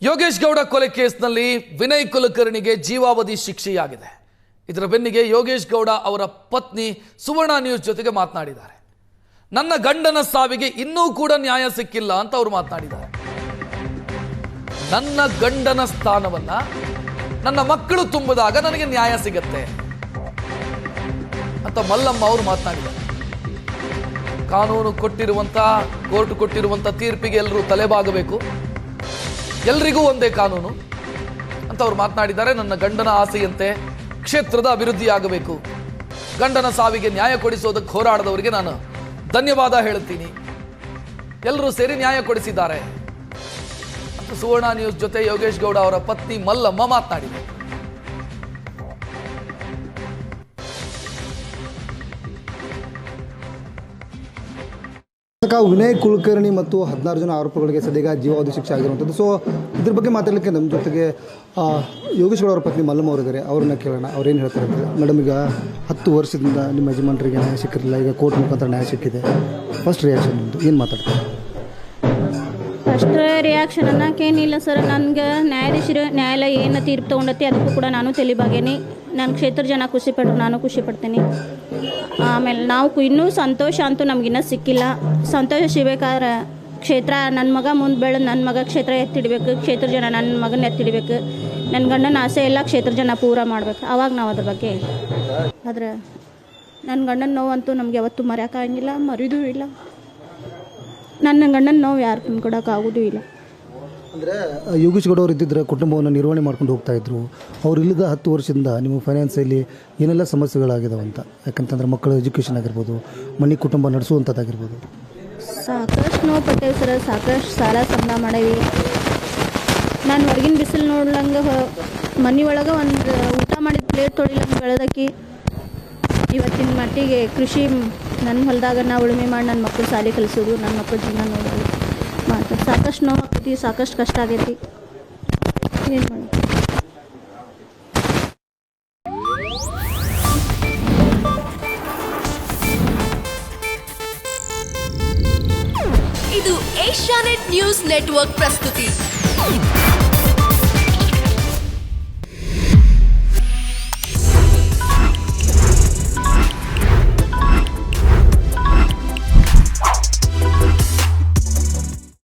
ಯೋಗೇಶ್ ಗೌಡ ಕೊಲೆ ಕೇಸ್ನಲ್ಲಿ ವಿನಯ್ ಕುಲಕರ್ಣಿಗೆ ಜೀವಾವಧಿ ಶಿಕ್ಷೆಯಾಗಿದೆ. ಇದರ ಬೆನ್ನಿಗೆ ಯೋಗೇಶ್ ಗೌಡ ಅವರ ಪತ್ನಿ ಸುವರ್ಣ ನ್ಯೂಸ್ ಜೊತೆಗೆ ಮಾತನಾಡಿದ್ದಾರೆ. ನನ್ನ ಗಂಡನ ಸಾವಿಗೆ ಇನ್ನೂ ಕೂಡ ನ್ಯಾಯ ಸಿಕ್ಕಿಲ್ಲ ಅಂತ ಅವರು ಮಾತನಾಡಿದ್ದಾರೆ. ನನ್ನ ಗಂಡನ ಸ್ಥಾನವನ್ನ ನನ್ನ ಮಕ್ಕಳು ತುಂಬಿದಾಗ ನನಗೆ ನ್ಯಾಯ ಸಿಗತ್ತೆ ಅಂತ ಮಲ್ಲಮ್ಮ ಅವರು ಮಾತನಾಡಿದ್ದಾರೆ. ಕಾನೂನು ಕೋರ್ಟ್ ಕೊಟ್ಟಿರುವಂತ ತೀರ್ಪಿಗೆ ಎಲ್ಲರೂ ತಲೆಬಾಗಬೇಕು, ಎಲ್ರಿಗೂ ಒಂದೇ ಕಾನೂನು ಅಂತ ಅವರು ಮಾತನಾಡಿದ್ದಾರೆ. ನನ್ನ ಗಂಡನ ಆಸೆಯಂತೆ ಕ್ಷೇತ್ರದ ಅಭಿವೃದ್ಧಿ ಆಗಬೇಕು, ಗಂಡನ ಸಾವಿಗೆ ನ್ಯಾಯ ಕೊಡಿಸೋದಕ್ಕೆ ಹೋರಾಡದವರಿಗೆ ನಾನು ಧನ್ಯವಾದ ಹೇಳುತ್ತೀನಿ, ಎಲ್ಲರೂ ಸೇರಿ ನ್ಯಾಯ ಕೊಡಿಸಿದ್ದಾರೆ ಅಂತ ಸುವರ್ಣ ನ್ಯೂಸ್ ಜೊತೆ ಯೋಗೇಶ್ ಗೌಡ ಅವರ ಪತ್ನಿ ಮಲ್ಲಮ್ಮ ಮಾತನಾಡಿದರು. ವಿನಯ್ ಕುಲಕರ್ಣಿ ಮತ್ತು 16 ಜನ ಆರೋಪಿಗಳಿಗೆ ಸದ್ಯ ಜೀವಾವಧಿ ಶಿಕ್ಷೆ ಆಗಿರುವಂಥದ್ದು. ಸೊ ಇದ್ರ ಬಗ್ಗೆ ಮಾತಾಡಲಿಕ್ಕೆ ನಮ್ಮ ಜೊತೆಗೆ ಯೋಗೇಶ್ ಗೌಡ ಅವರ ಪತ್ನಿ ಮಲ್ಲಮ್ಮ ಅವರಿದ್ದಾರೆ. ಅವ್ರನ್ನ ಕೇಳೋಣ, ಅವ್ರೇನು ಹೇಳ್ತಾರೆ ಅಂತ. ಮೇಡಮ್, ಈಗ 10 ವರ್ಷದಿಂದ ನಿಮ್ಮ ಯಜಮಾನರಿಗೆ ನ್ಯಾಯ ಸಿಕ್ಕಿರಲಿಲ್ಲ, ಈಗ ಕೋರ್ಟ್ ಮುಖಾಂತರ ನ್ಯಾಯ ಸಿಕ್ಕಿದೆ. ಫಸ್ಟ್ ರಿಯಾಕ್ಷನ್ ನಿಮ್ಮದು ಏನು ಮಾತಾಡ್ತಾರೆ? ಫಸ್ಟ್ ರಿಯಾಕ್ಷನ್ ಅನ್ನೋಕ್ಕೇನಿಲ್ಲ ಸರ್. ನನಗೆ ನ್ಯಾಯಾಲಯ ಏನು ತೀರ್ಪು ತೊಗೊಂಡೈತಿ ಅದಕ್ಕೂ ಕೂಡ ನಾನು ತಲೆಬಾಗೇನಿ. ನನ್ನ ಕ್ಷೇತ್ರ ಜನ ಖುಷಿಪಟ್ಟರು, ನಾನು ಖುಷಿ ಪಡ್ತೀನಿ. ಆಮೇಲೆ ನಾವು ಇನ್ನೂ ಸಂತೋಷ ಅಂತೂ ನಮಗಿನ್ನೂ ಸಿಕ್ಕಿಲ್ಲ. ಸಂತೋಷ ಸಿಗಬೇಕಾದ್ರೆ ಕ್ಷೇತ್ರ ನನ್ನ ಮಗ ಮುಂದೆ ಬೆಳೆದು ನನ್ನ ಮಗ ಕ್ಷೇತ್ರ ಎತ್ತಿಡಬೇಕು, ಕ್ಷೇತ್ರ ಜನ ನನ್ನ ಮಗನ ಎತ್ತಿಡಬೇಕು, ನನ್ನ ಗಂಡನ ಆಸೆ ಎಲ್ಲ ಕ್ಷೇತ್ರ ಜನ ಪೂರ ಮಾಡ್ಬೇಕು. ಆವಾಗ ನಾವು ಅದ್ರ ಬಗ್ಗೆ ಆದರೆ ನನ್ನ ಗಂಡನ ನೋವಂತೂ ನಮಗೆ ಯಾವತ್ತೂ ಮರೆಯೋಕ್ಕಾಗಿಲ್ಲ, ಮರಿದೂ ಇಲ್ಲ. ನನ್ನ ಗಂಡನ ನೋವು ಯಾರು ತುಂಬಿಕೊಡೋಕ್ಕಾಗೋದೂ ಇಲ್ಲ. ಅಂದರೆ ಯೋಗೇಶ್ ಗೌಡ ಅವರು ಇದ್ದಿದ್ರೆ ಕುಟುಂಬವನ್ನು ನಿರ್ವಹಣೆ ಮಾಡ್ಕೊಂಡು ಹೋಗ್ತಾ ಇದ್ರು. ಅವ್ರು ಇಲ್ಲದ 10 ವರ್ಷದಿಂದ ನಿಮ್ಮ ಫೈನಾನ್ಸಲ್ಲಿ ಏನೆಲ್ಲ ಸಮಸ್ಯೆಗಳಾಗಿದಾವೆ ಅಂತ. ಯಾಕಂತಂದ್ರೆ ಮಕ್ಕಳ ಎಜುಕೇಷನ್ ಆಗಿರ್ಬೋದು, ಮನೆ ಕುಟುಂಬ ನಡೆಸುವಂಥದ್ದಾಗಿರ್ಬೋದು. ಸಾಕಷ್ಟು ನೋವು ಪಟ್ಟೇವಿ ಸರ್, ಸಾಕಷ್ಟು ಸಾಲ ಸಂಬಳ ಮಾಡೇವಿ. ನಾನು ಹೊರಗಿನ ಬಿಸಿಲು ನೋಡ್ಲಂಗೆ ಮನೆ ಒಳಗೆ ಒಂದು ಊಟ ಮಾಡಿದ ಪ್ಲೇಟ್ ತೊಳಿಲಂಗೆ ಬೆಳೆದಕ್ಕಿ ಇವತ್ತಿನ ಮಟ್ಟಿಗೆ ಕೃಷಿ ನನ್ನ ಹೊಲದಾಗ ನಾ ಉಳುಮೆ ಮಾಡಿ ನನ್ನ ಮಕ್ಕಳು ಶಾಲೆ ಕಲಿಸೋದು, ನನ್ನ ಮಕ್ಕಳು ಜೀವನ ನೋಡೋದು ಮಾತು. ಸಾಕಷ್ಟು ನೋವು ಆಗ್ತೈತಿ, ಸಾಕಷ್ಟು ಕಷ್ಟ ಆಗೈತಿ. ಏನು ಮಾಡೋದು? ಇದು ಏಷ್ಯಾನೆಟ್ ನ್ಯೂಸ್ ನೆಟ್ವರ್ಕ್ ಪ್ರಸ್ತುತಿ.